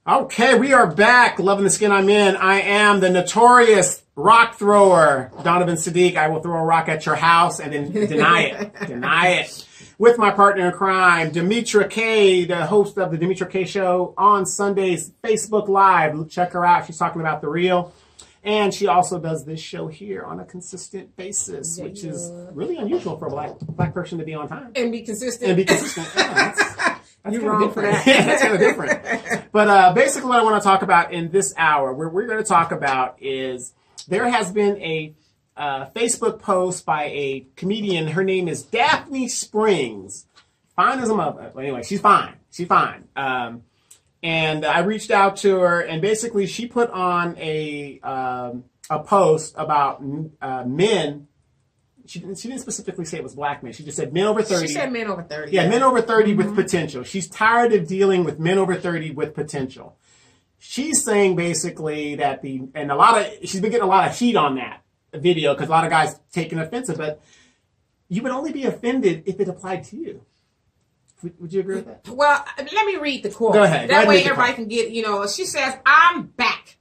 Okay, we are back. Loving the skin I'm in. I am the notorious rock thrower, Donovan Sadiq. I will throw a rock at your house and then deny it. Deny it. With my partner in crime, Demetra, Kaye, the host of the Demetra Kaye Show on Sundays, Facebook Live. Check her out. She's talking about the real. And she also does this show here on a consistent basis, which is really unusual for a black person to be on time. And be consistent. Yeah, that's You're wrong for that. That's kind of different. But basically what I want to talk about in this hour, what we're going to talk about is there has been a Facebook post by a comedian. Her name is Daphne Springs. Fine as a mother. Anyway, she's fine. She's fine. And I reached out to her, and basically she put on a post about men. She didn't specifically say it was black men. She just said men over 30. She said men over 30. Yeah, men over 30 with potential. She's tired of dealing with men over 30 with potential. She's saying basically that she's been getting a lot of heat on that video because a lot of guys taking offensive, but you would only be offended if it applied to you. Would you agree with that? Well, let me read the quote. Go ahead. That way everybody can get, she says, I'm back.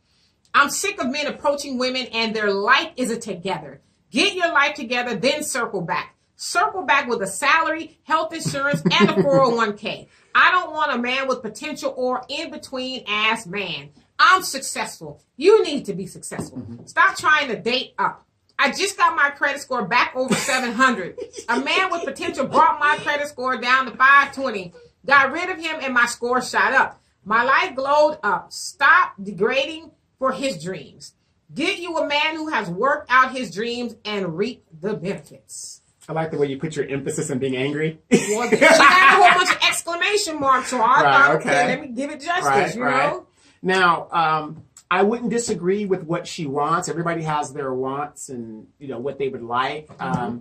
I'm sick of men approaching women and their life isn't together. Get your life together, then circle back. Circle back with a salary, health insurance, and a 401k. I don't want a man with potential or in-between ass man. I'm successful. You need to be successful. Mm-hmm. Stop trying to date up. I just got my credit score back over 700. A man with potential brought my credit score down to 520. Got rid of him and my score shot up. My life glowed up. Stop degrading for his dreams. Get you a man who has worked out his dreams and reap the benefits. I like the way you put your emphasis on being angry. Well, she had a whole bunch of exclamation marks, so I thought, okay, let me give it justice, you know? Now, I wouldn't disagree with what she wants. Everybody has their wants and, what they would like. Mm-hmm.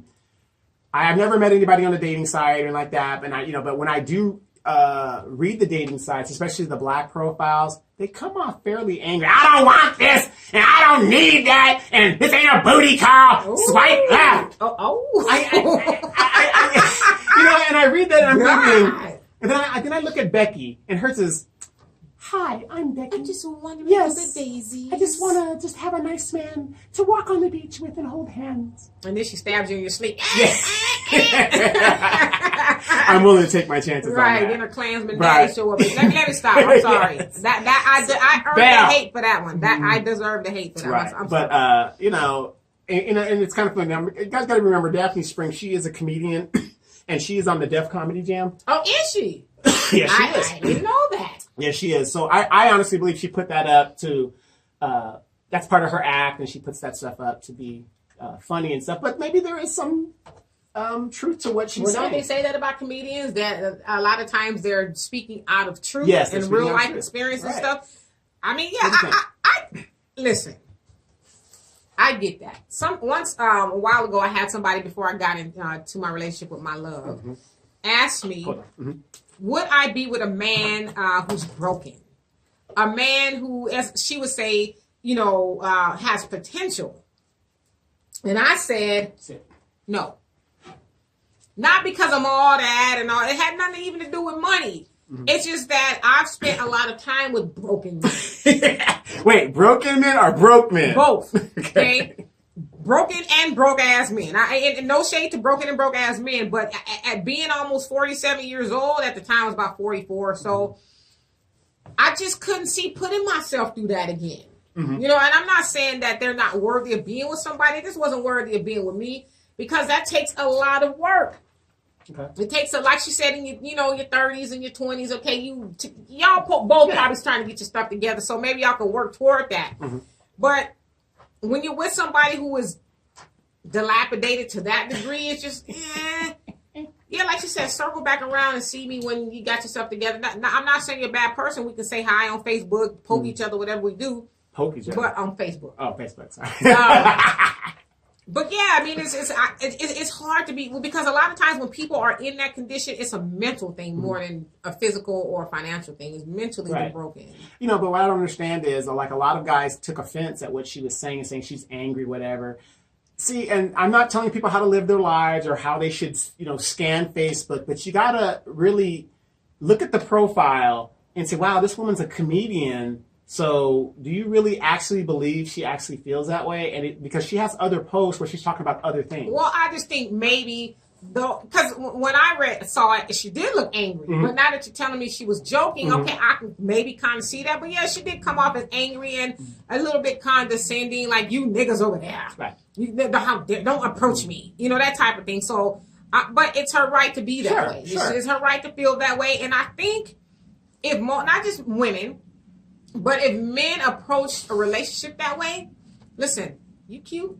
I've never met anybody on the dating site or like that, but when I do read the dating sites, especially the black profiles, they come off fairly angry. I don't want this, and I don't need that, and this ain't a booty call. Ooh. Swipe left. And I read that, and I'm thinking, and then I look at Becky, and hers is, hi, I'm Becky. I'm just wondering yes, for the daisies. I just want to have a nice man to walk on the beach with and hold hands. And then she stabs you in your sleep. Yes. I'm willing to take my chances right, on that. then a Klansman daddy show up. Let me stop. I'm sorry. Yes. I earned the hate for that one. That I deserve the hate for that. Right. I'm but sorry. and it's kind of funny. Now, you guys got to remember, Daphne Springs. She is a comedian, and she is on the Def Comedy Jam. Oh, is she? Yes, she is. I didn't know that. Yeah, she is. So I honestly believe she put that up to. That's part of her act, and she puts that stuff up to be funny and stuff. But maybe there is some truth to what she's saying. Don't they say that about comedians, that a lot of times they're speaking out of truth and real life experience and stuff? I mean, yeah, I listen. I get that. Once a while ago, I had somebody before I got into my relationship with my love ask me, would I be with a man who's broken, a man who, as she would say, has potential? And I said, no. Not because I'm all that and all. It had nothing even to do with money. Mm-hmm. It's just that I've spent a lot of time with broken men. Wait, broken men or broke men? Both. Okay. Broken and broke ass men. And no shade to broken and broke ass men, but at being almost 47 years old, at the time I was about 44, so I just couldn't see putting myself through that again. Mm-hmm. And I'm not saying that they're not worthy of being with somebody. This wasn't worthy of being with me because that takes a lot of work. Okay. It takes like she said, in your 30s and your 20s. Okay, y'all both probably trying to get your stuff together, so maybe y'all can work toward that. Mm-hmm. But when you're with somebody who is dilapidated to that degree, it's just yeah, like she said, circle back around and see me when you got yourself together. I'm not saying you're a bad person. We can say hi on Facebook, poke each other, whatever we do. Poke each other, but on Facebook. Oh, Facebook. Sorry. But yeah, I mean, it's hard to be, because a lot of times when people are in that condition, it's a mental thing more than a physical or financial thing. It's mentally broken. But what I don't understand is, like, a lot of guys took offense at what she was saying she's angry, whatever. See, and I'm not telling people how to live their lives or how they should, scan Facebook, but you gotta really look at the profile and say, wow, this woman's a comedian. So do you really actually believe she actually feels that way? And because she has other posts where she's talking about other things. Well, I just think maybe, though, because when I saw it, she did look angry. Mm-hmm. But now that you're telling me she was joking, Mm-hmm. okay, I can maybe kind of see that. But yeah, she did come off as angry and a little bit condescending, like, you niggas over there. Right. Don't approach me. You know, that type of thing. So, but it's her right to be that way. Sure. It's her right to feel that way. And I think if more, not just women, but if men approach a relationship that way, listen, you cute.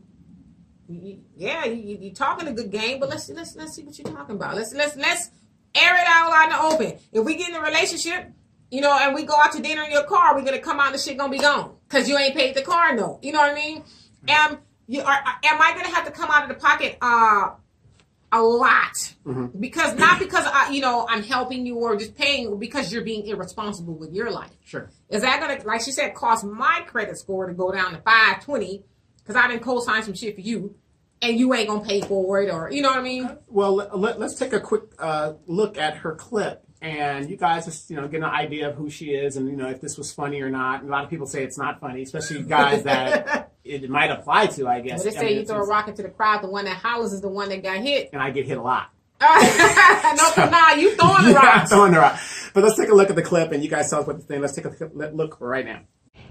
You talking a good game, but let's see what you're talking about. Let's air it out in the open. If we get in a relationship, you know, and we go out to dinner in your car, we're gonna come out and the shit gonna be gone because you ain't paid the car note. You know what I mean? Am I gonna have to come out of the pocket a lot? Mm-hmm. Because not because I'm helping you or just paying, because you're being irresponsible with your life. Sure. Is that gonna, like she said, cost my credit score to go down to 520 because I didn't co-sign some shit for you, and you ain't gonna pay for it, or you know what I mean? Well, let's take a quick look at her clip, and you guys just get an idea of who she is, and if this was funny or not. And a lot of people say it's not funny, especially guys that it might apply to, I guess. Well, they say you throw a rock into the crowd, the one that hollers is the one that got hit. And I get hit a lot. Nah, you throwing the rocks. Throwing the rock. But let's take a look at the clip, and you guys tell us what to think. Let's take a look right now.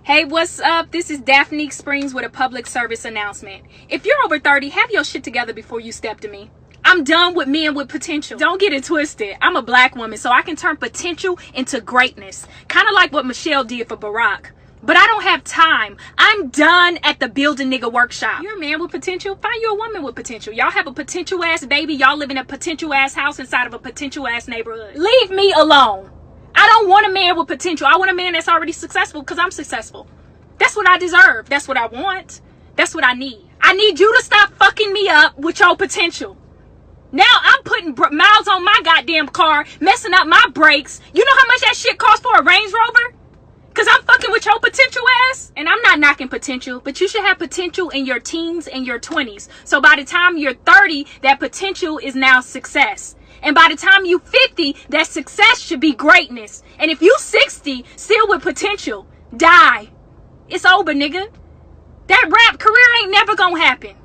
Hey, what's up? This is Daphne Springs with a public service announcement. If you're over 30, have your shit together before you step to me. I'm done with men with potential. Don't get it twisted. I'm a black woman, so I can turn potential into greatness. Kind of like what Michelle did for Barack. But I don't have time. I'm done at the build a nigga workshop. You're a man with potential? Find you a woman with potential. Y'all have a potential ass baby. Y'all live in a potential ass house inside of a potential ass neighborhood. Leave me alone. I don't want a man with potential. I want a man that's already successful because I'm successful. That's what I deserve. That's what I want. That's what I need. I need you to stop fucking me up with your potential. Now I'm putting miles on my goddamn car, messing up my brakes. You know how much that shit costs for a Range Rover? Because I'm fucking with your potential ass. And I'm not knocking potential, but you should have potential in your teens and your 20s. So by the time you're 30, that potential is now success. And by the time you 50, that success should be greatness. And if you 60, still with potential, die. It's over, nigga. That rap career ain't never gonna happen.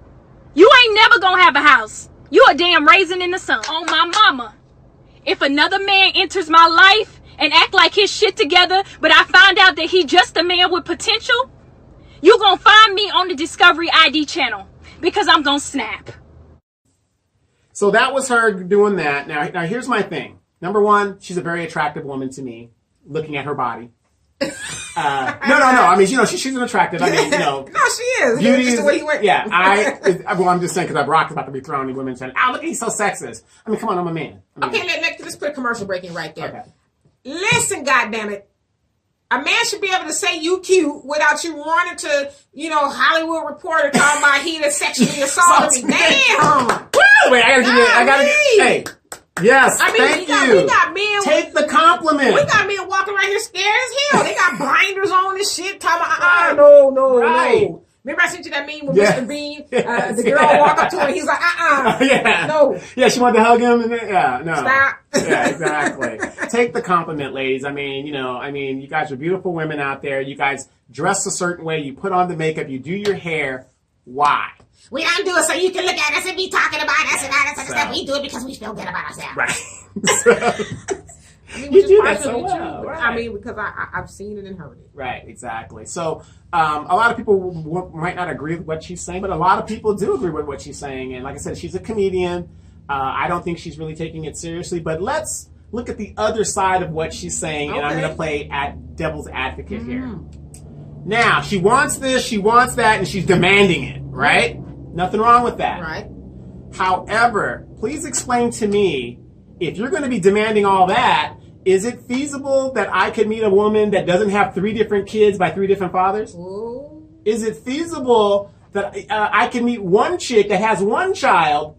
You ain't never gonna have a house. You a damn raisin in the sun. On my mama. If another man enters my life and act like his shit together, but I find out that he just a man with potential, you gonna find me on the Discovery ID channel because I'm gonna snap. So that was her doing that. Now here's my thing. Number one, she's a very attractive woman to me, looking at her body. No. I mean, she's an attractive. I mean, No, she is. Beauty Just is, the way you went. Yeah, I'm just saying because Brock's about to be thrown in women saying, "Oh, look, he's so sexist." I mean, come on, I'm a man. Okay, let's put a commercial break in right there. Okay. Listen, goddammit. A man should be able to say you cute without you running to, Hollywood Reporter talking about he that sexually assaulted me. Damn. Woo! Wait, I gotta get. Hey. Yes, thank you. We got men. Take the compliment. We got men walking around here scared as hell. They got blinders on and shit. Talking about, no. Remember I sent you that meme with Mr. Bean? Yes, the girl walked up to him and he's like, Yeah. No. Yeah, she wanted to hug him. No. Stop. Yeah, exactly. Take the compliment, ladies. I mean, you guys are beautiful women out there. You guys dress a certain way. You put on the makeup. You do your hair. Why? We don't do it so you can look at us and be talking about us and all that sort of stuff. We do it because we feel good about ourselves. Right. You do that so well. Right. I mean, because I've seen it and heard it. Right, exactly. So a lot of people might not agree with what she's saying, but a lot of people do agree with what she's saying. And like I said, she's a comedian. I don't think she's really taking it seriously. But let's look at the other side of what she's saying, and I'm going to play devil's advocate here. Now, she wants this, she wants that, and she's demanding it, right? Nothing wrong with that. Right. However, please explain to me, if you're going to be demanding all that, is it feasible that I could meet a woman that doesn't have 3 different kids by 3 different fathers? Ooh. Is it feasible that I can meet one chick that has 1 child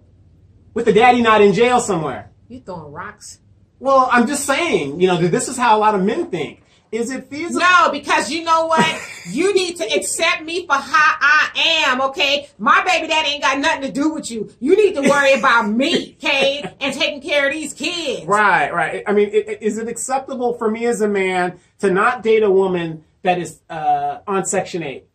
with the daddy not in jail somewhere? You throwing rocks. Well, I'm just saying, this is how a lot of men think. Is it feasible? No, because you know what? You need to accept me for how I am, okay? My baby daddy ain't got nothing to do with you. You need to worry about me, Kaye, and taking care of these kids. Right. I mean, is it acceptable for me as a man to not date a woman that is on Section 8?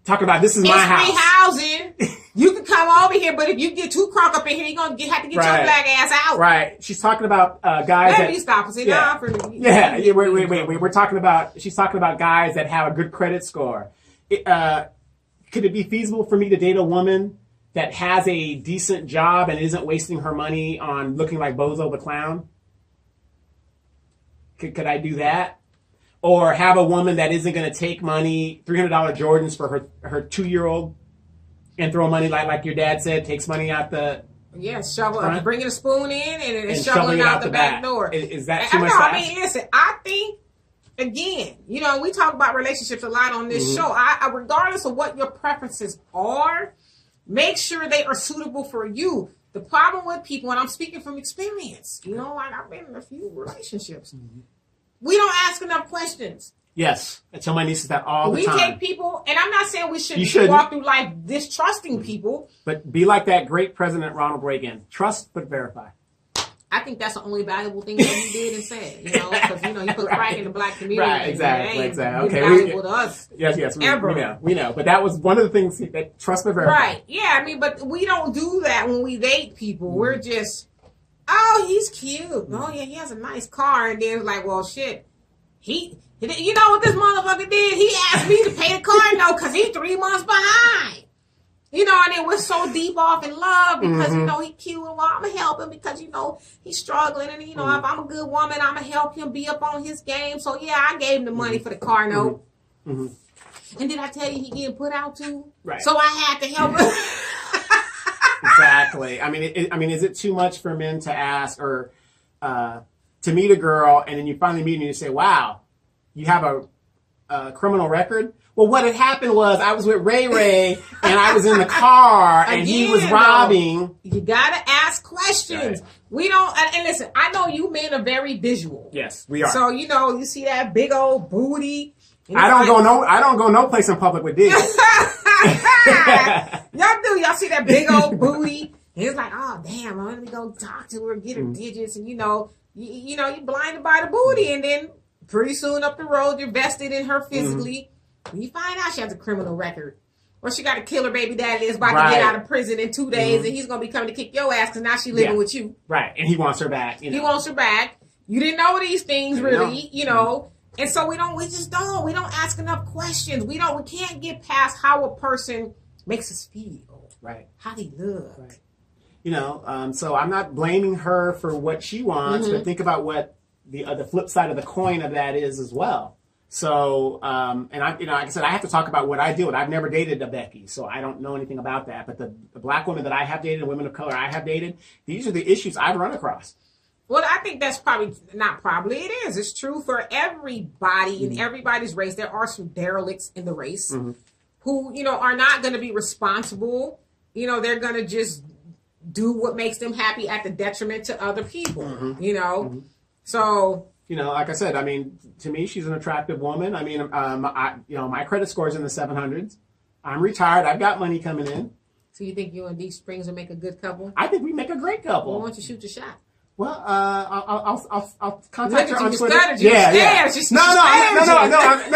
Talking about this is my house. It's free housing. You can come over here, but if you get too crunk up in here, you're going to have to get your black ass out. Right. She's talking about guys Let me stop and say, yeah. Wait. We're talking about, she's talking about guys that have a good credit score. Could it be feasible for me to date a woman that has a decent job and isn't wasting her money on looking like Bozo the Clown? Could I do that? Or have a woman that isn't going to take money, $300 Jordans for her 2-year-old, and throw money like your dad said, takes money out the shovel, bringing a spoon in and shoveling out the back door. Is that too much? I mean, listen, I think, again, we talk about relationships a lot on this show. I regardless of what your preferences are, make sure they are suitable for you. The problem with people, and I'm speaking from experience, like I've been in a few relationships. We don't ask enough questions. Yes. I tell my nieces that all the time. We take people, and I'm not saying we shouldn't walk through life distrusting people. But be like that great President Ronald Reagan. Trust but verify. I think that's the only valuable thing that he did and said, because, he put crack in the black community. Right, exactly. Okay. Valuable to us. Yes, we know. But that was one of the things that trust but verify. Right. Yeah, I mean, but we don't do that when we date people. We're just... Oh, he's cute. Oh, yeah, he has a nice car. And then it's like, well, shit. You know what this motherfucker did? He asked me to pay the car note because he's 3 months behind. And then we're so deep off in love because, he cute. And I'm going to help him because, he's struggling. And, if I'm a good woman, I'm going to help him be up on his game. So, yeah, I gave him the money for the car note. And did I tell you he getting put out too? Right. So I had to help him. Exactly. I mean, is it too much for men to ask or to meet a girl and then you finally meet and you say, "Wow, you have a criminal record"? Well, what had happened was I was with Ray and I was in the car and he was robbing. You gotta ask questions. Right. We don't. And listen, I know you men are very visual. Yes, we are. So you see that big old booty. I don't go no place in public with this. Y'all do. Y'all see that big old booty. And it's like, oh, damn, let me go talk to her, get her digits. And, you're blinded by the booty. And then pretty soon up the road, you're vested in her physically. And you find out she has a criminal record. Or she got a killer baby daddy that's about to get out of prison in 2 days. And he's going to be coming to kick your ass because now she's living with you. Right. And he wants her back. He wants her back. You didn't know these things, really, And so we don't ask enough questions. We can't get past how a person makes us feel. Right. How they look. Right. So I'm not blaming her for what she wants, but think about what the flip side of the coin of that is as well. So, and I, like I said, I have to talk about what I deal with. I've never dated a Becky, so I don't know anything about that. But the black women that I have dated, and women of color I have dated, these are the issues I've run across. Well, I think that's it is. It's true for everybody in everybody's race. There are some derelicts in the race who, are not going to be responsible. They're going to just do what makes them happy at the detriment to other people, So... like I said, I mean, to me, she's an attractive woman. I mean, my credit score is in the 700s. I'm retired. I've got money coming in. So you think you and Dee Springs will make a good couple? I think we make a great couple. Well, why don't you shoot your shot? Well, I'll contact her on Twitter. No.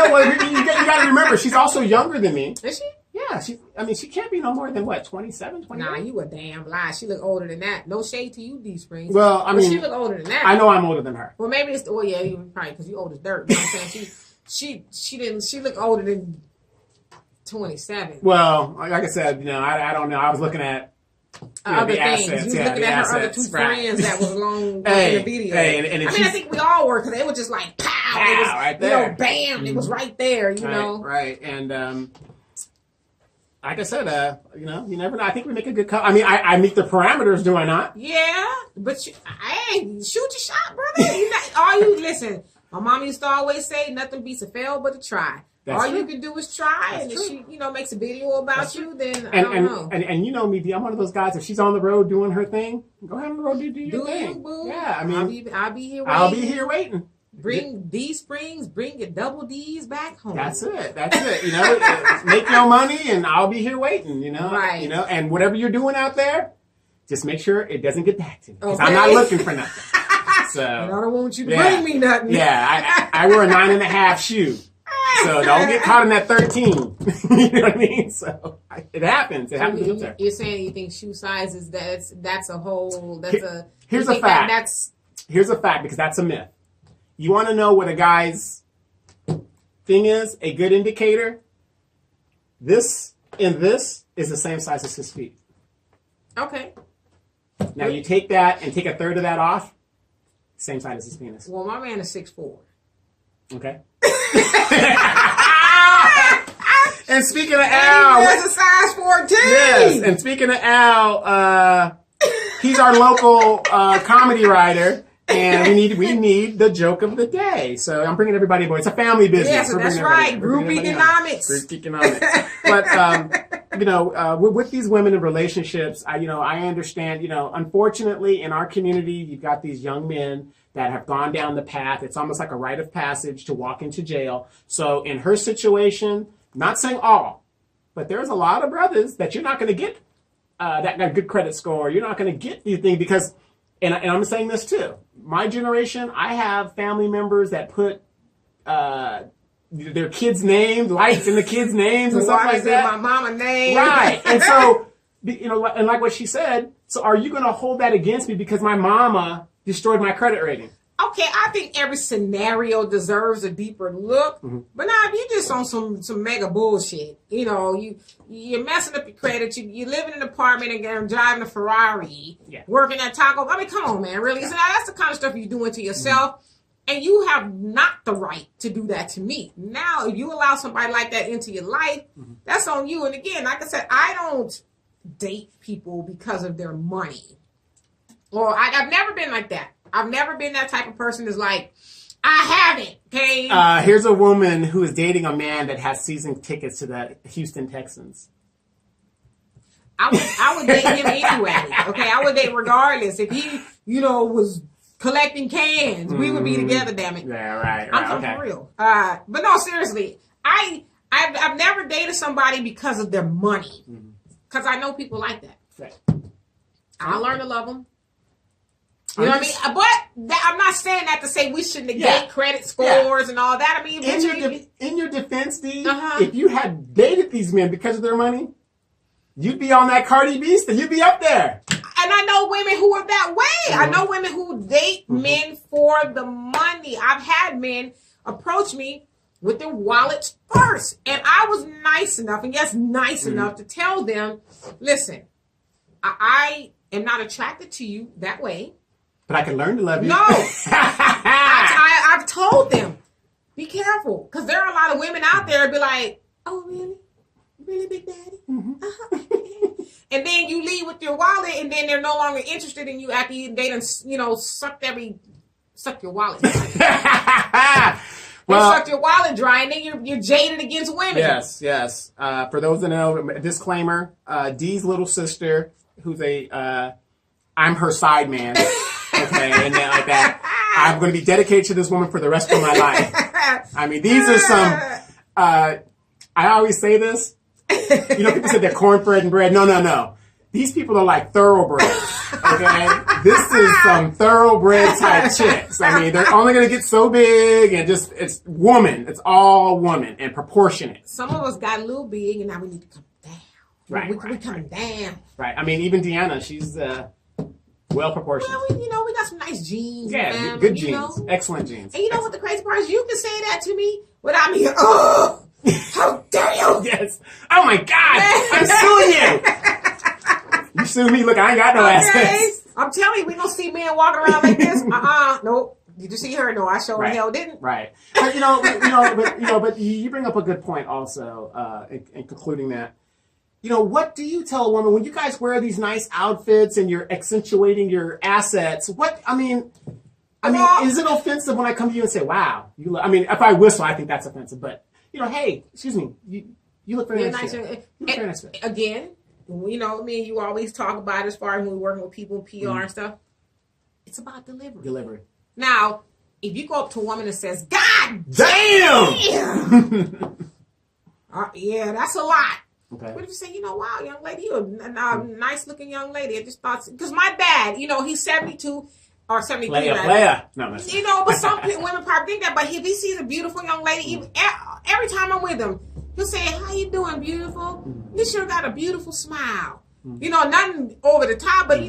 Well, you got to remember, she's also younger than me. Is she? Yeah, she can't be no more than 27, 28? Nah, you a damn lie. She look older than that. No shade to you, Dee Springs. Well, I mean, she look older than that. I know I'm older than her. Well, maybe it's you probably because you old as dirt. You know what I'm saying? She looked older than 27. Well, like I said, I don't know. I was looking at other the things. Assets, you was looking at her other two friends that was along in the video. I think we all were because they were just like pow, it was, right there. Bam, it was right there. Right, and. Like I said, you never know. I think we make a good couple. I mean, I meet the parameters, do I not? Yeah, but shoot your shot, brother. Listen, my mom used to always say, nothing beats a fail but a try. That's all true. you can do is try. That's and if true. She, makes a video about That's you, true. Then I don't know. And you know me, D, I'm one of those guys, if she's on the road doing her thing, go ahead on the road, do your thing. You, boo. Yeah, I mean. I'll be here waiting. I'll be here waiting. Bring these springs, bring your double D's back home. That's it. You know, make your money, and I'll be here waiting. You know, Right. You know, and whatever you're doing out there, just make sure it doesn't get back to me because Okay. I'm not looking for nothing. So And I don't want you to bring me nothing. Yeah, I wear a 9.5 shoe, so don't get caught in that 13. You know what I mean? So it happens. It happens. Up there. You're saying you think shoe size is that's a whole Here's a fact. Here's a fact because that's a myth. You want to know what a guy's thing is? A good indicator. This is the same size as his feet. Okay. Now you take that and take a third of that off. Same size as his penis. Well, my man is 6'4". Okay. And speaking of Al, He has a size 14. yes. And speaking of Al, he's our local comedy writer. And we need the joke of the day. So I'm bringing everybody aboard. It's a family business. Yeah, so that's right. Group economics. Group economics. But you know, with these women in relationships, I understand. You know, unfortunately, in our community, you've got these young men that have gone down the path. It's almost like a rite of passage to walk into jail. So in her situation, not saying all, but there's a lot of brothers that you're not going to get that got a good credit score. You're not going to get these things because. And I'm saying this too. My generation, I have family members that put their kids' names, lights in the kids' names and stuff like that. My mama's name. Right. And so, you know, and like what she said, so are you going to hold that against me because my mama destroyed my credit rating? Okay, I think every scenario deserves a deeper look. Mm-hmm. But now, if you're just on some mega bullshit, you know, you're messing up your credit. You live in an apartment and driving a Ferrari, working at Taco. I mean, come on, man, really? So now that's the kind of stuff you're doing to yourself. Mm-hmm. And you have not the right to do that to me. Now, if you allow somebody like that into your life, that's on you. And again, like I said, I don't date people because of their money. Or I've never been like that. I've never been that type of person that's like, I haven't, okay? Here's a woman who is dating a man that has season tickets to the Houston Texans. I would date him anyway, okay? I would date regardless. If he, you know, was collecting cans, we would be together, damn it. Yeah, right. I'm okay. for real. But no, seriously, I've never dated somebody because of their money. Because I know people like that. Right. I learned to love them. You know what I mean? But I'm not saying that to say we should negate credit scores and all that. I mean, in your defense, Dee, if you had dated these men because of their money, you'd be on that Cardi B stuff. You'd be up there. And I know women who are that way. I know women who date men for the money. I've had men approach me with their wallets first. And I was nice enough, enough to tell them, listen, I am not attracted to you that way. But I can learn to love you. No. I've told them, be careful. Because there are a lot of women out there be like, oh, really? Really, Big Daddy? And then you leave with your wallet, and then they're no longer interested in you after they done, you know, suck your wallet dry. Well, they suck your wallet dry, and then you're jaded against women. Yes. For those that know, disclaimer, Dee's little sister, who's I'm her side man. Okay, and then like that, I'm going to be dedicated to this woman for the rest of my life. I mean, these are some. I always say this. You know, people say they're cornbread and bread. No. These people are like thoroughbreds. Okay, this is some thoroughbred type chicks. I mean, they're only going to get so big and just it's woman. It's all woman and proportionate. Some of us got a little big, and now we need to come down. We're coming down. Right. I mean, even Deanna, she's. Well proportioned. Well, we got some nice genes. Yeah, good genes. Excellent genes. And you know what the crazy part is? You can say that to me without me. Oh, how dare you? Yes. Oh my God! I'm suing you. You sue me? Look, I ain't got no assets. I'm telling you, we don't see men walking around like this. Nope. Did you see her? No, I sure hell didn't. Right. But but you bring up a good point also. In concluding that. You know, what do you tell a woman when you guys wear these nice outfits and you're accentuating your assets? Is it offensive when I come to you and say, wow, if I whistle, I think that's offensive. But, hey, excuse me, you look very nice. You look very nice. Again, me and you always talk about as far as when we're working with people in PR and stuff. It's about delivery. Now, if you go up to a woman and says, God Damn! yeah, that's a lot. Okay. What if you say, wow, young lady, you're a nice looking young lady. I just thought, because my dad, he's 72 or 73. Player. No, that's but some women probably think that. But if he sees a beautiful young lady, every time I'm with him, he'll say, how you doing, beautiful? You sure got a beautiful smile. Nothing over the top, but,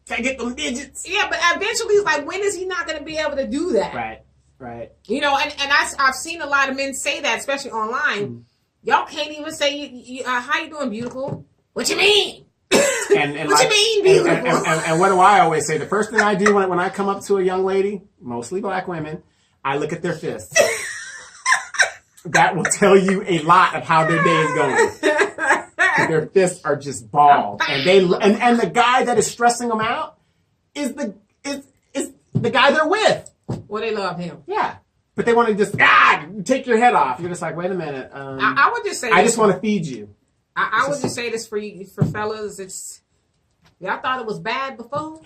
can't get them digits. Yeah, but eventually it's like, when is he not going to be able to do that? Right. And I've seen a lot of men say that, especially online. Y'all can't even say, how you doing, beautiful? What you mean? And what you mean, beautiful? And what do I always say? The first thing I do when I come up to a young lady, mostly black women, I look at their fists. That will tell you a lot of how their day is going. Their fists are just bald, and and the guy that is stressing them out is the guy they're with. Well, they love him. Yeah. But they want to just take your head off. You're just like, wait a minute. I would just say I just want to feed you. I would just say this for fellas. Y'all thought it was bad before.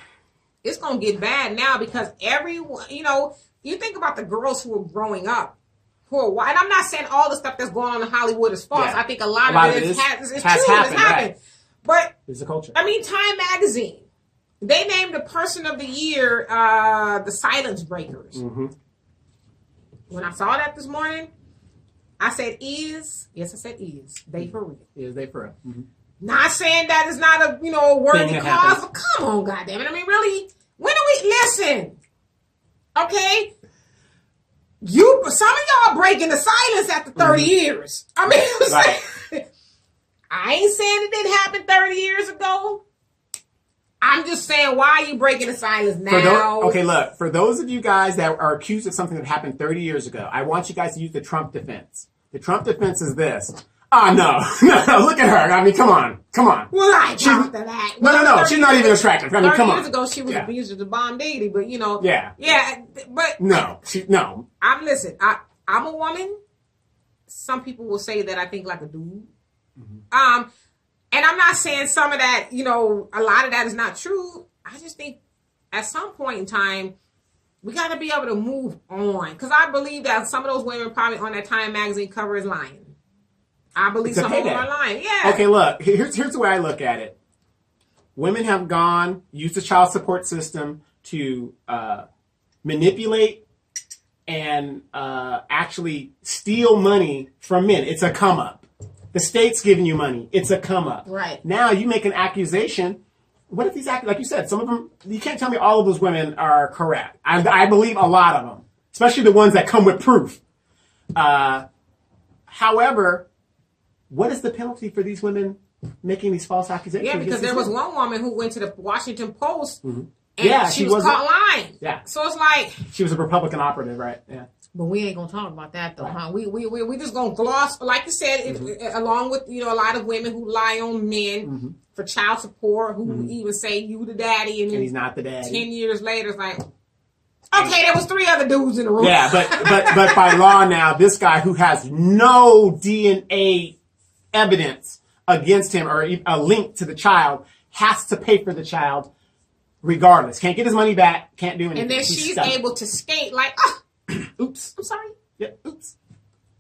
It's gonna get bad now because everyone. You think about the girls who are growing up, who are white. And I'm not saying all the stuff that's going on in Hollywood is false. Yeah. I think a lot of it has true. It's happened. Right. But it's a culture. I mean, Time Magazine. They named the person of the year the Silence Breakers. Mm-hmm. When I saw that this morning, I said, yes, I said they for real. Is they for real. Mm-hmm. Not saying that is not a, worthy cause, but come on, goddammit. I mean, really, when do we listen? Okay? Some of y'all breaking the silence after 30 years. I mean, I ain't saying it didn't happen 30 years ago. I'm just saying, why are you breaking the silence now? Look, for those of you guys that are accused of something that happened 30 years ago, I want you guys to use the Trump defense. The Trump defense is this. Oh, no, look at her. I mean, come on. Well, I talked to that. No, she's not even attractive. I mean, come on. 30 years ago, she was abused as a bomb deity, but, Yeah. Yeah, but. No. Listen, I'm a woman. Some people will say that I think like a dude. Mm-hmm. And I'm not saying some of that, a lot of that is not true. I just think at some point in time, we got to be able to move on. Because I believe that some of those women probably on that Time Magazine cover is lying. I believe some of them are lying. Yeah. Okay, look, here's the way I look at it. Women have used the child support system to manipulate and actually steal money from men. It's a come up. The state's giving you money. It's a come up. Right. Now you make an accusation. What if these like you said, some of them, you can't tell me all of those women are correct. I believe a lot of them, especially the ones that come with proof. However, what is the penalty for these women making these false accusations? Yeah, because there was one woman who went to the Washington Post and she was caught lying. Yeah. So it's like. She was a Republican operative, right? Yeah. But we ain't gonna talk about that though, huh? We just gonna gloss, like you said, along with a lot of women who lie on men for child support, who even say you the daddy, and he's not the daddy. 10 years later, it's like, okay, there was 3 other dudes in the room. Yeah, but by law now, this guy who has no DNA evidence against him or a link to the child has to pay for the child, regardless. Can't get his money back. Can't do anything. And then she's able to skate like, oops, I'm sorry. Yeah, oops.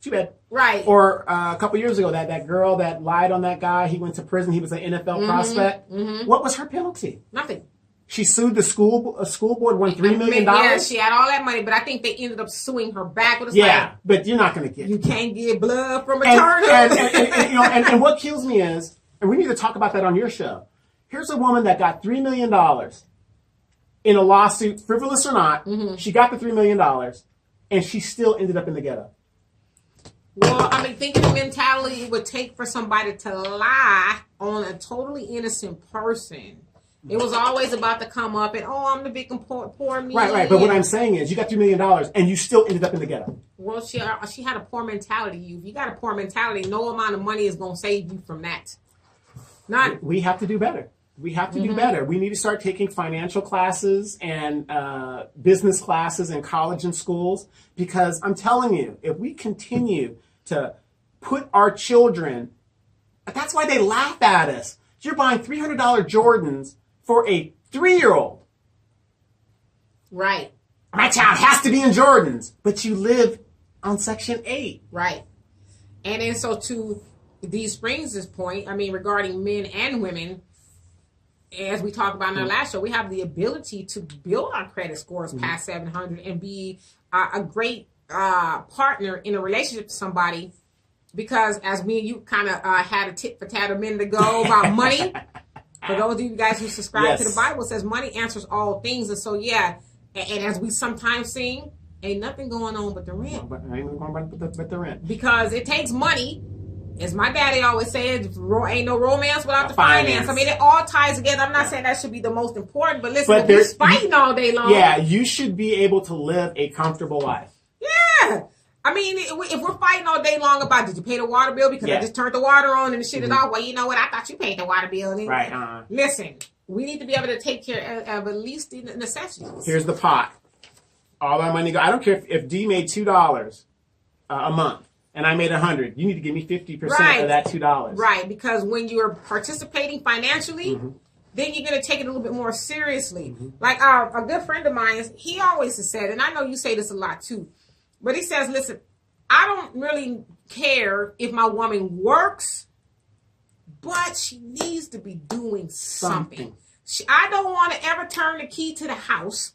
Too bad. Right. Or a couple years ago, that girl that lied on that guy, he went to prison. He was an NFL prospect. Mm-hmm. What was her penalty? Nothing. She sued the school board, won $3 million. Yeah, she had all that money, but I think they ended up suing her back. But you're not going to get. You can't get blood from a turnip. And what kills me is, and we need to talk about that on your show. Here's a woman that got $3 million in a lawsuit, frivolous or not. Mm-hmm. She got the $3 million. And she still ended up in the ghetto. Well, I mean, think of the mentality it would take for somebody to lie on a totally innocent person. It was always about to come up and, I'm the victim, poor me. Right. But what I'm saying is you got $3 million and you still ended up in the ghetto. Well, she had a poor mentality. If you got a poor mentality, no amount of money is going to save you from that. We have to do better. We have to do better. We need to start taking financial classes and business classes in college and schools, because I'm telling you, if we continue to put our children, that's why they laugh at us. You're buying $300 Jordans for a 3-year-old. Right. my child has to be in Jordans, but you live on Section 8. Right. And then so to D Springs' point, I mean, regarding men and women, as we talked about in our last show, we have the ability to build our credit scores past 700 and be a great partner in a relationship to somebody. Because as me and you kind of had a tit for tat a minute ago about money, for those of you guys who subscribe to the Bible, it says money answers all things. And so, yeah, and as we sometimes sing, ain't nothing going on but the rent. But ain't nothing going on but the rent. Because it takes money. As my daddy always said, ain't no romance without the finance. I mean, it all ties together. I'm not saying that should be the most important, but listen, if we're fighting all day long. Yeah, you should be able to live a comfortable life. Yeah. I mean, if we're fighting all day long about, did you pay the water bill? Because I just turned the water on and the shit is off. Well, you know what? I thought you paid the water bill. Right. Listen, we need to be able to take care of at least the necessities. Here's the pot. All our money go. I don't care if D made $2 a month. And I made 100. You need to give me 50% of that $2. Right, because when you're participating financially, then you're going to take it a little bit more seriously. Like a good friend of mine, he always has said, and I know you say this a lot too, but he says, listen, I don't really care if my woman works, but she needs to be doing something. I don't want to ever turn the key to the house.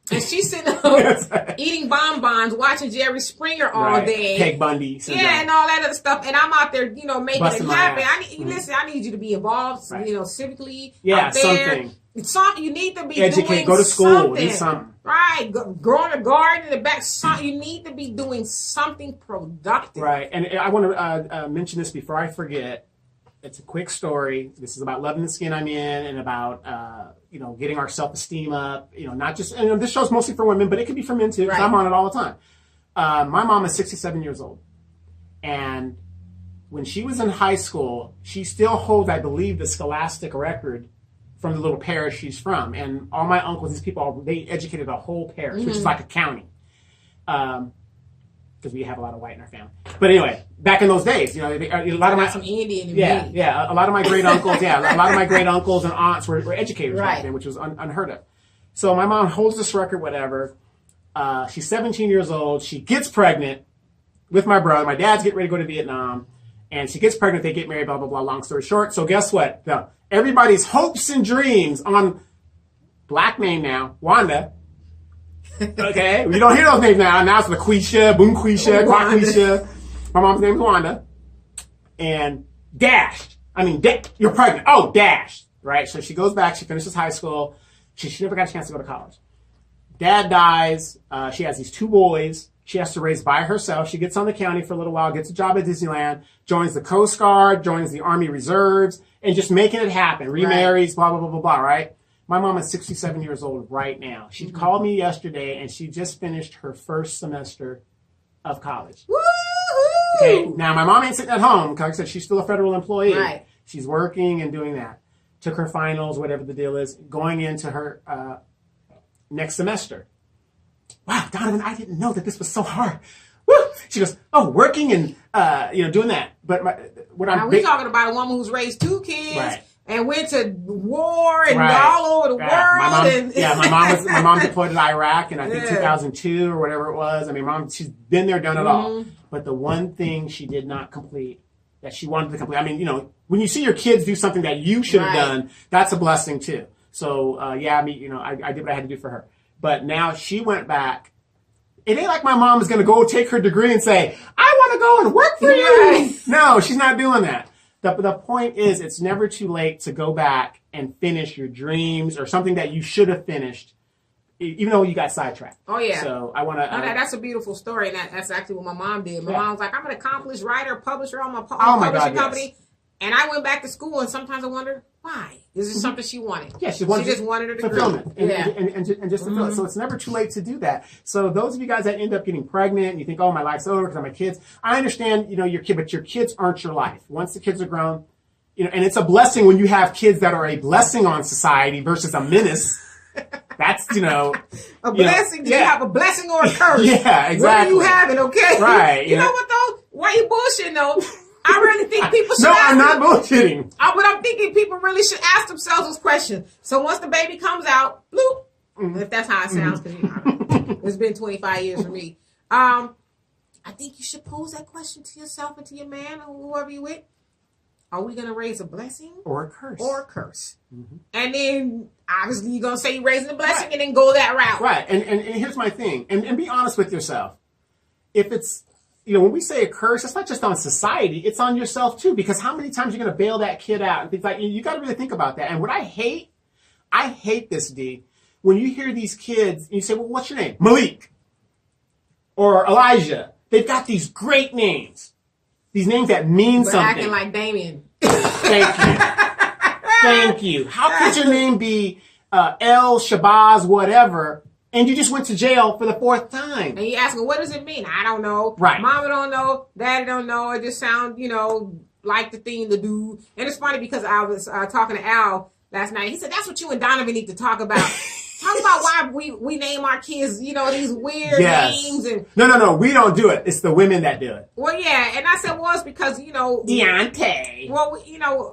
And she's sitting up eating bonbons, watching Jerry Springer all day. Peg Bundy. And all that other stuff. And I'm out there, making it happen. Listen, I need you to be involved, civically. Yeah, out there. Something. You need to be educate, doing go to school, something. do something. Right. Grow in a garden in the back. You need to be doing something productive. Right. And I want to mention this before I forget. It's a quick story. This is about loving the skin I'm in and about, getting our self-esteem up. Not just, and this show's mostly for women, but it could be for men too, because I'm on it all the time. My mom is 67 years old. And when she was in high school, she still holds, I believe, the scholastic record from the little parish she's from. And all my uncles, these people, they educated a whole parish, which is like a county. Because we have a lot of white in our family. But anyway, back in those days, a lot of my some Indian in me. A lot of my great uncles, a lot of my great uncles and aunts were educators back then, which was unheard of. So my mom holds this record, whatever. She's 17 years old. She gets pregnant with my brother. My dad's getting ready to go to Vietnam, and she gets pregnant. They get married. Blah blah blah. Long story short. So guess what? Everybody's hopes and dreams on black name now, Wanda. Okay, we don't hear those names now. Now it's LaQuisha, Boomquisha, Quaquisha. My mom's name is Wanda. And dashed. You're pregnant. Oh, dashed. Right? So she goes back. She finishes high school. She never got a chance to go to college. Dad dies. She has these 2 boys. She has to raise by herself. She gets on the county for a little while, gets a job at Disneyland, joins the Coast Guard, joins the Army Reserves, and just making it happen. Remarries, blah, blah, blah, blah, blah, right? My mom is 67 years old right now. She called me yesterday, and she just finished her first semester of college. Woo-hoo! Okay, now my mom ain't sitting at home, because like I said, she's still a federal employee. Right. She's working and doing that. Took her finals, whatever the deal is, going into her next semester. Wow, Donovan, I didn't know that this was so hard. Woo! She goes, working and doing that. But we're talking about a woman who's raised 2 kids. Right. And went to war and all over the world. My mom deployed to Iraq in I think 2002 or whatever it was. She's been there, done it all. But the one thing she did not complete that she wanted to complete. When you see your kids do something that you should have done, that's a blessing too. So I did what I had to do for her. But now she went back. It ain't like my mom is going to go take her degree and say, I want to go and work for you. No, she's not doing that. The point is, it's never too late to go back and finish your dreams or something that you should have finished, even though you got sidetracked. Oh, yeah. So I want to... that's a beautiful story, and that's actually what my mom did. My mom was like, I'm an accomplished writer, publisher on my publishing company. Yes. And I went back to school, and sometimes I wonder, why? Is this something she wanted? Yeah, she just wanted her degree. Fulfillment. And just fulfill it. So it's never too late to do that. So those of you guys that end up getting pregnant and you think, my life's over because I'm my kids, I understand, your kid, but your kids aren't your life. Once the kids are grown, and it's a blessing when you have kids that are a blessing on society versus a menace. That's, a blessing. Do you have a blessing or a curse? Yeah, exactly. What do you have it, okay? Right. You know what, though? Why you bullshitting, though? I really think people should No, I'm not bullshitting. But I'm thinking people really should ask themselves this question. So once the baby comes out, bloop, if that's how it sounds, because It's been 25 years for me. I think you should pose that question to yourself and to your man or whoever you with. Are we going to raise a blessing? Or a curse. Or a curse. Mm-hmm. And then, obviously, you're going to say you're raising a blessing and then go that route. Right. And here's my thing. And be honest with yourself. If it's, when we say a curse, it's not just on society. It's on yourself, too. Because how many times are you going to bail that kid out? And things like, you got to really think about that. And what I hate this, D, when you hear these kids, and you say, well, what's your name? Malik. Or Elijah. They've got these great names. These names that mean something. Acting like Damien. Thank you. Thank you. How could your name be El Shabazz whatever, and you just went to jail for the 4th time? And you asking, what does it mean? I don't know. Right. Mama don't know. Daddy don't know. It just sounds, like the thing to do. And it's funny because I was talking to Al last night. He said, that's what you and Donovan need to talk about. Talk about why we name our kids, these weird names. And No, we don't do it. It's the women that do it. Well, yeah. And I said, well, it's because, Deontay. Well,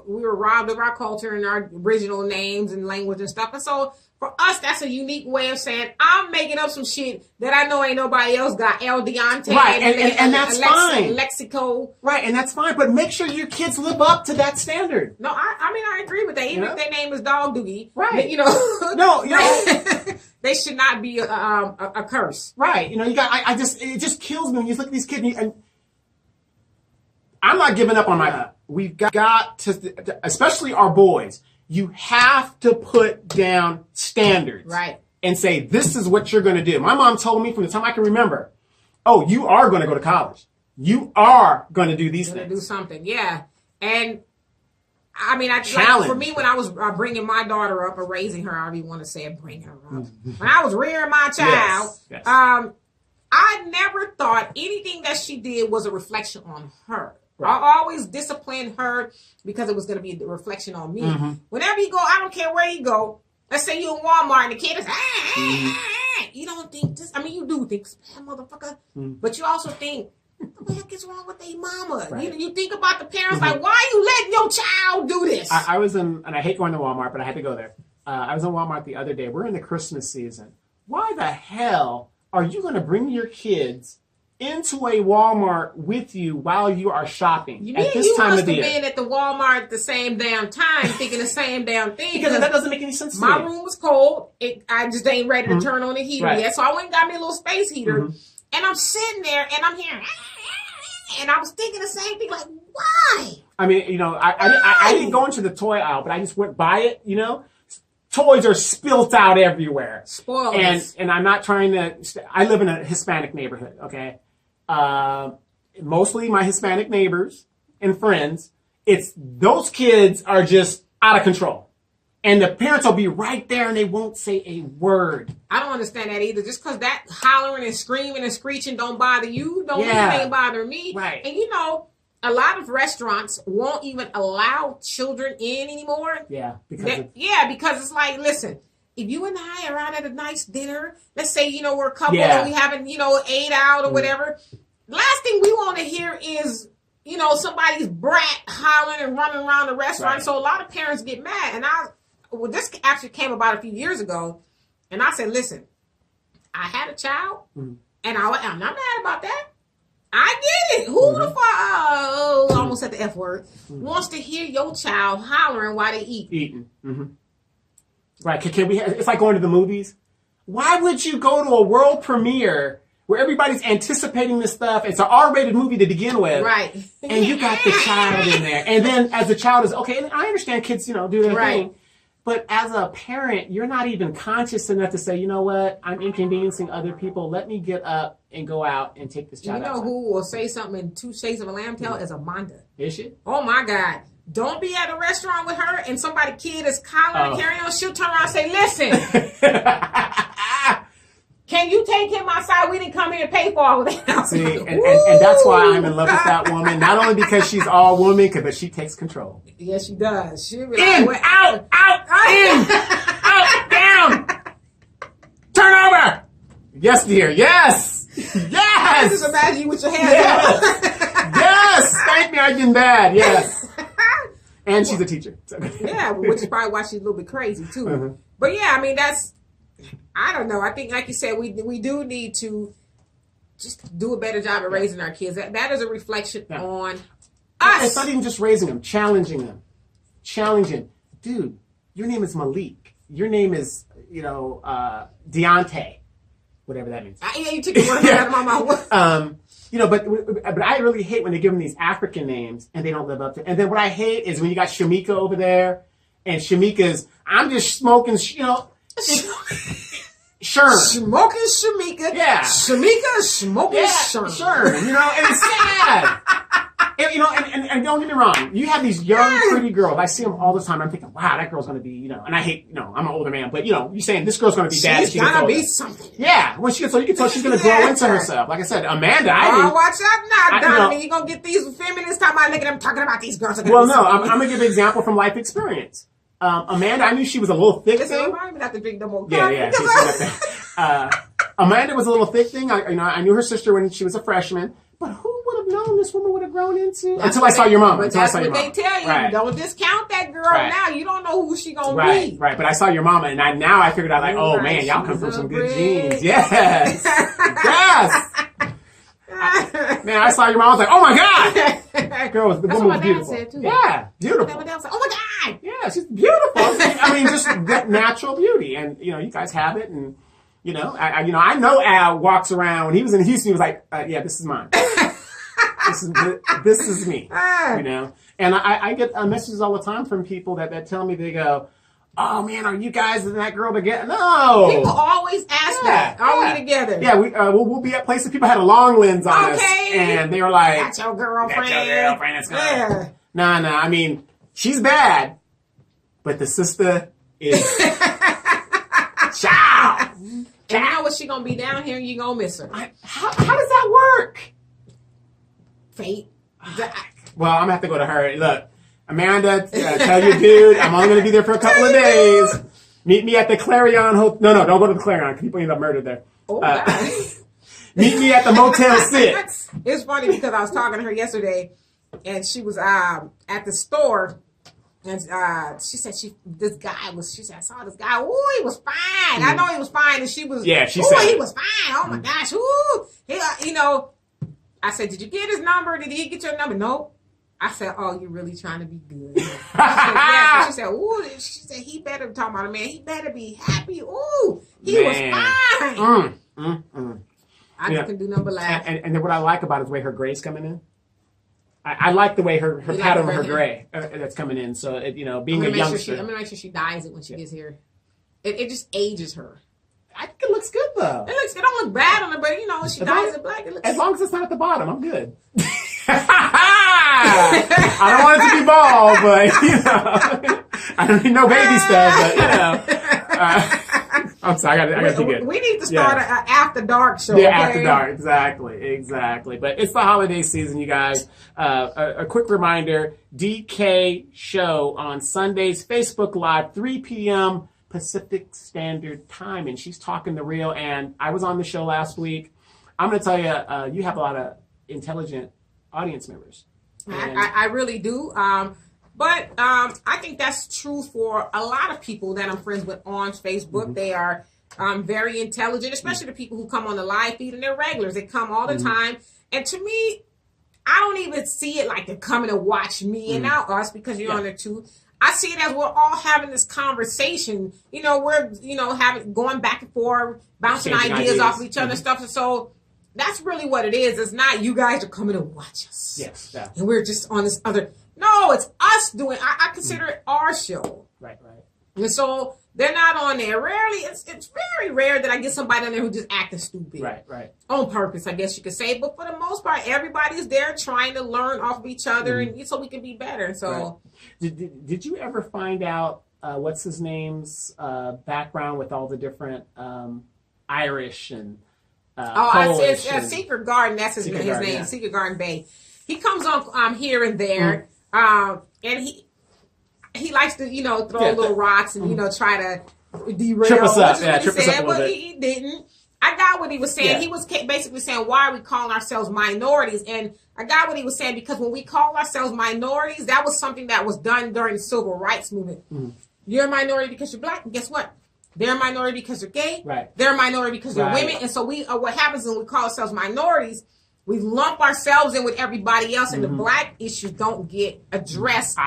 we were robbed of our culture and our original names and language and stuff. And so for us, that's a unique way of saying, I'm making up some shit that I know ain't nobody else got. El Deontay. Right, and that's fine. Lexico. Right, and that's fine. But make sure your kids live up to that standard. No, I agree with that. Even if their name is Dog Doogie. Right. No, they should not be a curse. Right. It just kills me when you look at these kids and I'm not giving up on my, we've got to, especially our boys, you have to put down standards. Right. And say, this is what you're going to do. My mom told me from the time I can remember, oh, you are going to go to college. You are going to do these things. Do something. Yeah. And for me, when I was bringing my daughter up or raising her, however you want to say it, bring her up. When I was rearing my child, yes. I never thought anything that she did was a reflection on her. Right. I always disciplined her because it was going to be a reflection on me. Mm-hmm. Whenever you go, I don't care where you go. Let's say you're in Walmart and the kid is, you don't think this. I mean, you do think, motherfucker. Mm-hmm. But you also think, what the heck is wrong with their mama? Right. You think about the parents, like, why are you letting your child do this? I was in, and I hate going to Walmart, but I had to go there. I was in Walmart the other day. We're in the Christmas season. Why the hell are you going to bring your kids into a Walmart with you while you are shopping at this time of the year? You must have been at the Walmart at the same damn time thinking the same damn thing. Because that doesn't make any sense to me. My room was cold. I just ain't ready to turn on the heater yet. So I went and got me a little space heater. Mm-hmm. And I'm sitting there and I'm hearing, and I was thinking the same thing, like, why? I mean, I didn't go into the toy aisle, but I just went by it, Toys are spilt out everywhere. Spoiled. And I'm not trying to, I live in a Hispanic neighborhood, okay? Mostly my Hispanic neighbors and friends, those kids are just out of control. And the parents will be right there and they won't say a word. I don't understand that either. Just because that hollering and screaming and screeching don't bother you, don't mean it ain't bothering me. Right. And a lot of restaurants won't even allow children in anymore. Yeah. Because it's like, listen, if you and I are out at a nice dinner, let's say, we're a couple and we haven't, ate out or whatever. Last thing we want to hear is, somebody's brat hollering and running around the restaurant. Right. So a lot of parents get mad. And this actually came about a few years ago. And I said, listen, I had a child and I'm not mad about that. I get it. Who the fuck, almost said the F word, wants to hear your child hollering while they eat? Eating. Mm-hmm. Right. Can we? It's like going to the movies. Why would you go to a world premiere where everybody's anticipating this stuff? It's an R-rated movie to begin with. Right. And you got the child in there. And then as the child is, okay, and I understand kids, do their thing. But as a parent, you're not even conscious enough to say, you know what, I'm inconveniencing other people. Let me get up and go out and take this child outside. Who will say something in 2 shades of a lamb tail is Amanda. Is she? Oh, my God. Don't be at a restaurant with her and somebody kid is collaring and carrying on. She'll turn around and say, listen, can you take him outside? We didn't come here to pay for all of that. See, and that's why I'm in love with that woman. Not only because she's all woman, but she takes control. Yes, she does. She'll be in, like, out, in, out, down. Turn over. Yes, dear. Yes. Yes. Just imagine you with your hands up. Yes. Thank me. I'm getting bad. Yes. And she's a teacher. So. Yeah, which is probably why she's a little bit crazy, too. But, yeah, I mean, I don't know. I think, like you said, we do need to just do a better job of raising our kids. That is a reflection on us. It's not even just raising them, challenging them. Challenging. Dude, your name is Malik. Your name is, Deontay. Whatever that means. You took the word out of my mouth. But I really hate when they give them these African names and they don't live up to. And then what I hate is when you got Shamika over there, and Shamika's, I'm just smoking, Sherm. Smoking Shamika. Yeah. Shamika smoking Sherm. Sherm. And it's sad. And don't get me wrong. You have these young, pretty girls. I see them all the time. I'm thinking, wow, that girl's going to be, and I hate, I'm an older man, but, you're saying this girl's going to be bad. She's going to be something. Yeah. When she gets older, you can tell she's going to grow into herself. Like I said, Amanda, watch out now, Donnie. You're going to get these feminists talking about, look at them talking about these girls. Well, no, I'm going to give an example from life experience. Amanda, I knew she was a little thick thing. Remind me not to drink no more. Yeah. Amanda was a little thick thing. I knew her sister when she was a freshman. But who would have known this woman would have grown into? Until I saw your mom. But that's what they tell you. Right. Don't discount that girl now. You don't know who she gonna be. Right. But I saw your mama, and now I figured out, man, y'all come from some good genes. Yes. Yes. Man, I saw your mom. I was like, oh my God. That girl the woman was beautiful. Said too. Yeah, beautiful. That's what Dad said. Oh my God. Yeah, she's beautiful. I mean, just natural beauty, and you guys have it, and. I know Al walks around. When he was in Houston, he was like, this is mine. This is me. And I get messages all the time from people that tell me, they go, oh man, are you guys and that girl together? No. People always ask that. Are we together? Yeah, we'll be at places. People had a long lens on us. And they were like, that's your girlfriend. That's gonna. Nah. I mean, she's bad, but the sister is. Ciao. And now what she gonna be down here and you gonna miss her. How does that work? Fate. Well, I'm gonna have to go to her. Look, Amanda, tell your dude I'm only gonna be there for a couple of days. Meet me at the Clarion Hotel. No, don't go to the Clarion. People end up murdered there. Oh, God. Meet me at the Motel 6. It's funny because I was talking to her yesterday, and she was at the store. And she said I saw this guy. Ooh, he was fine. Mm-hmm. I know he was fine. And she was, she said he was fine. Oh my gosh. Ooh. He, I said, did you get his number? Did he get your number? Nope. I said, oh, you're really trying to be good. She said, yes. She said, ooh. She said, he better be talking about a man. He better be happy. Ooh, he was fine. I just can do nothing but laugh. And then what I like about it is the way her gray's coming in. I like the way her pattern of her gray that's coming in. So, being a youngster. I'm going to make sure she dyes it when she gets here. It just ages her. I think it looks good, though. It don't look bad on her, but, when she dyes it black, it looks... As long as it's not at the bottom, I'm good. I don't want it to be bald, but, I don't need no baby stuff, but, I'm sorry, I got to be good. We need to start an after dark show. Yeah, okay? after dark, exactly. But it's the holiday season, you guys. A quick reminder: DK show on Sundays, Facebook Live, 3 p.m. Pacific Standard Time, and she's talking the real. And I was on the show last week. I'm going to tell you, you have a lot of intelligent audience members. I really do. But I think that's true for a lot of people that I'm friends with on Facebook. Mm-hmm. They are very intelligent, especially the people who come on the live feed, and they're regulars. They come all the time. And to me, I don't even see it like they're coming to watch me and now us because you're on there too. I see it as we're all having this conversation. We're, going back and forth, bouncing ideas off of each other and stuff. And so that's really what it is. It's not you guys are coming to watch us. Yes. Yeah. And we're just on this other... No, it's us doing. I consider it our show. Right. And so they're not on there. Rarely, it's very rare that I get somebody on there who just acting stupid. Right. On purpose, I guess you could say. But for the most part, everybody's there trying to learn off of each other, and so we can be better. So, did you ever find out what's his name's background with all the different Irish and Polish? I said Secret Garden. That's his name. Yeah. Secret Garden Bay. He comes on here and there. And he likes to, throw little rocks and, try to derail. Trip us up. Trip us up but he didn't. I got what he was saying. Yeah. He was basically saying, why are we calling ourselves minorities? And I got what he was saying because when we call ourselves minorities, that was something that was done during the civil rights movement. Mm-hmm. You're a minority because you're black. And guess what? they're a minority because they're gay. Right. They're a minority because they're Right. women. And so we, what happens when we call ourselves minorities, we lump ourselves in with everybody else, and the black issues don't get addressed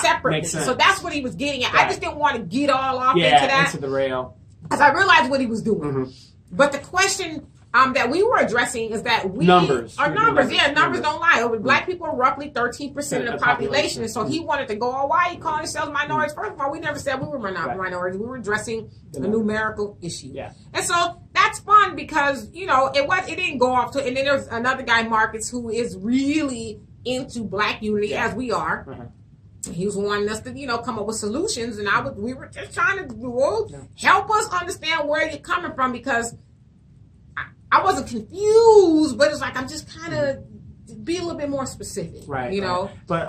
separately. Makes sense. So that's what he was getting at. Right. I just didn't want to get all off into that. Into the rail. Because I realized what he was doing. But the question that we were addressing is that numbers don't lie. Black people are roughly 13% of the population. And so he wanted to go, why are you calling yourselves minorities? First of all, we never said we were minorities. We were addressing a numerical issue. Yeah. And so that's fun because, it didn't go off to, and then there's another guy, Marcus, who is really into black unity as we are. He was wanting us to, come up with solutions, and we were just trying to help us understand where you're coming from, because I wasn't confused, but it's like I'm just kind of be a little bit more specific, right? But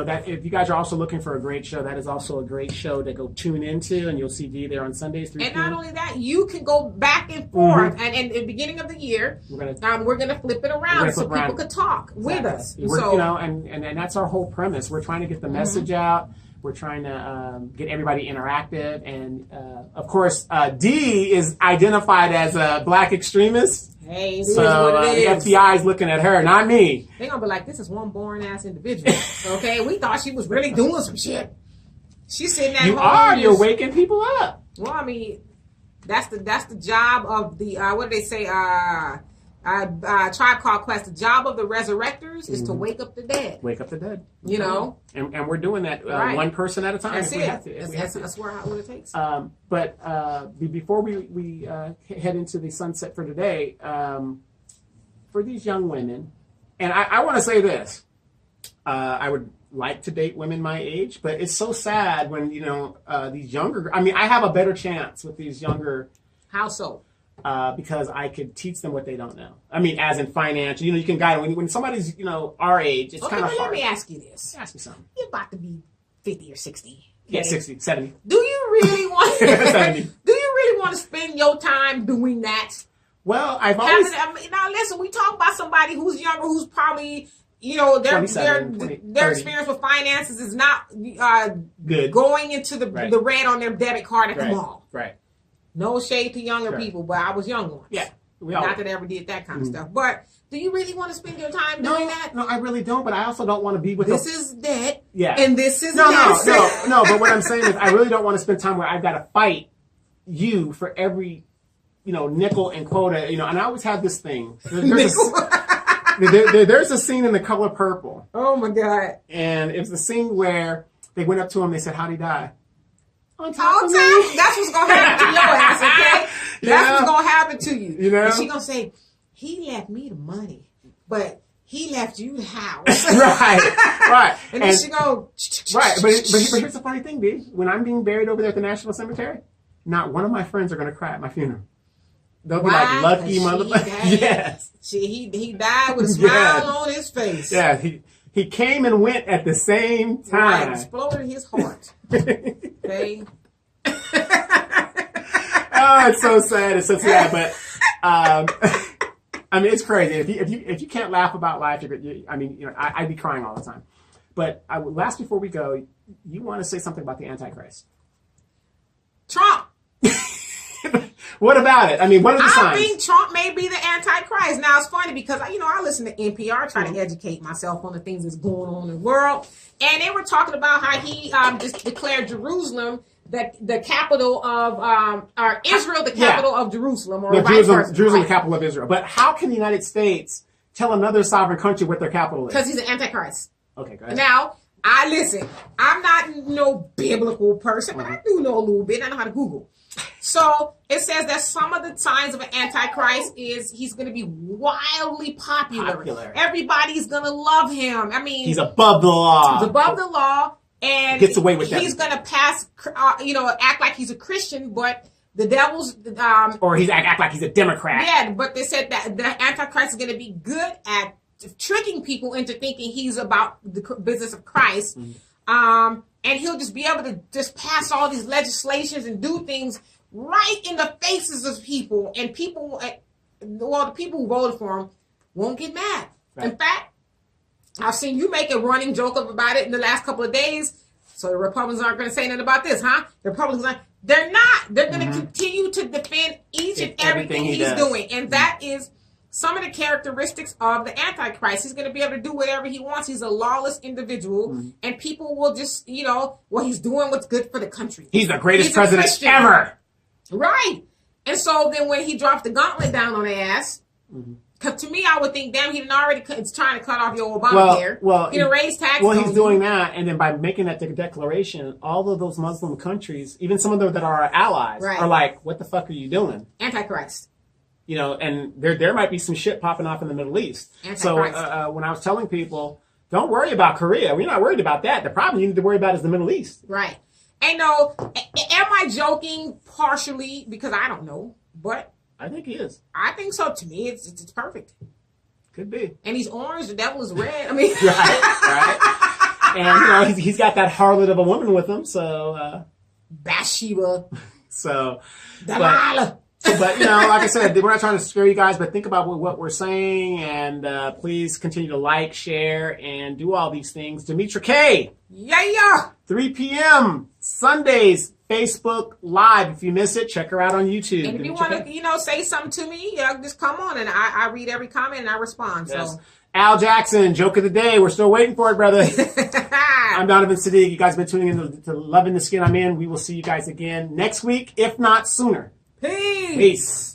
that if you guys are also looking for a great show, that is also a great show to go tune into, and you'll see Dee there on Sundays 3 And p.m. not only that, you can go back and forth, and at the beginning of the year, we're gonna flip it around so people could talk with us. And that's our whole premise. We're trying to get the message out. We're trying to get everybody interactive, and of course, Dee is identified as a black extremist. Hey, so the FBI is looking at her, not me. They're gonna be like, "This is one boring ass individual." Okay, we thought she was really doing some shit. She's sitting at home. You're waking people up. Well, I mean, that's the job of the what do they say? Tribe Called Quest. The job of the resurrectors is to wake up the dead. Wake up the dead. And we're doing that one person at a time. That's it. That's what it takes. But before we head into the sunset for today, for these young women, and I want to say this, I would like to date women my age, but it's so sad when these younger. I mean, I have a better chance with these younger. How so? Because I could teach them what they don't know. I mean, as in financial, you can guide them. When somebody's, our age, it's kind of hard. Let me ask you this. Ask me something. You're about to be 50 or 60. Okay? Yeah, 60, 70. Do you really want 70. Do you really want to spend your time doing that? Well, I've always... now listen, we talk about somebody who's younger, who's probably, their experience with finances is not good, going into the red on their debit card at the mall. Right. No shade to younger people, but I was young once. Yeah. Not that I ever did that kind of stuff. But do you really want to spend your time doing that? No, I really don't. But I also don't want to be with this is debt. Yeah. And this is no. But what I'm saying is, I really don't want to spend time where I've got to fight you for every, nickel and quota. And I always have this thing. There's a scene in The Color Purple. Oh my God! And it's the scene where they went up to him. They said, "How'd he die?" On top of me. That's what's gonna happen to your ass, okay? That's what's gonna happen to you. And she gonna say, "He left me the money, but he left you the house." right. And then she go, right. But here's the funny thing, B. When I'm being buried over there at the National Cemetery, not one of my friends are gonna cry at my funeral. They'll be like, "Lucky motherfucker." Yes. He died with a smile on his face. Yeah. He came and went at the same time. Right, exploded his heart. Okay. Oh, it's so sad. It's so sad. But I mean, it's crazy. If you can't laugh about life, I'd be crying all the time. But last before we go, you want to say something about the Antichrist? Trump. What about it? I mean, what are the signs? I think Trump may be the Antichrist. Now, it's funny because, I listen to NPR, trying to educate myself on the things that's going on in the world. And they were talking about how he just declared Jerusalem the capital of Israel, the capital of Jerusalem, or Jerusalem, the capital of Israel. But how can the United States tell another sovereign country what their capital is? Because he's an Antichrist. Okay, go ahead. Now, I'm not no biblical person, but I do know a little bit. I know how to Google. So it says that some of the signs of an Antichrist is he's going to be wildly popular. Everybody's going to love him. I mean, he's above the law. He's above the law, and gets away with that. He's going to pass, act like he's a Christian, but the devil's or he's act like he's a Democrat. Yeah, but they said that the Antichrist is going to be good at tricking people into thinking he's about the business of Christ. Mm-hmm. And he'll just be able to just pass all these legislations and do things right in the faces of people. And people, the people who voted for him won't get mad. Right. In fact, I've seen you make a running joke about it in the last couple of days. So the Republicans aren't going to say nothing about this, huh? The Republicans aren't. They're not. They're going to continue to defend each and everything he's doing. And that is some of the characteristics of the Antichrist. He's going to be able to do whatever he wants. He's a lawless individual. And people will just, he's doing what's good for the country. He's the greatest president ever. Right. And so then when he drops the gauntlet down on their ass, because to me, I would think, damn, he done already it's trying to cut off your Obamacare. Well, he done raised taxes. Well, he's doing that, and then by making that declaration, all of those Muslim countries, even some of them that are our allies, are like, what the fuck are you doing? Antichrist. And there might be some shit popping off in the Middle East. Antichrist. So when I was telling people, don't worry about Korea. We're not worried about that. The problem you need to worry about is the Middle East. Right. And no, am I joking partially? Because I don't know, but I think he is. I think so. To me, it's perfect. Could be. And he's orange. The devil is red. I mean, right. And he's got that harlot of a woman with him. So Bathsheba. So Delilah. But like I said, we're not trying to scare you guys, but think about what we're saying, and please continue to like, share, and do all these things. Demetra Kaye. Yeah. 3 p.m. Sundays, Facebook Live. If you miss it, check her out on YouTube. And if you want to, say something to me, just come on, and I read every comment and I respond. Yes. So. Al Jackson, joke of the day. We're still waiting for it, brother. I'm Donovan Sadiq. You guys have been tuning in to Loving the Skin I'm In. We will see you guys again next week, if not sooner. Peace. Peace.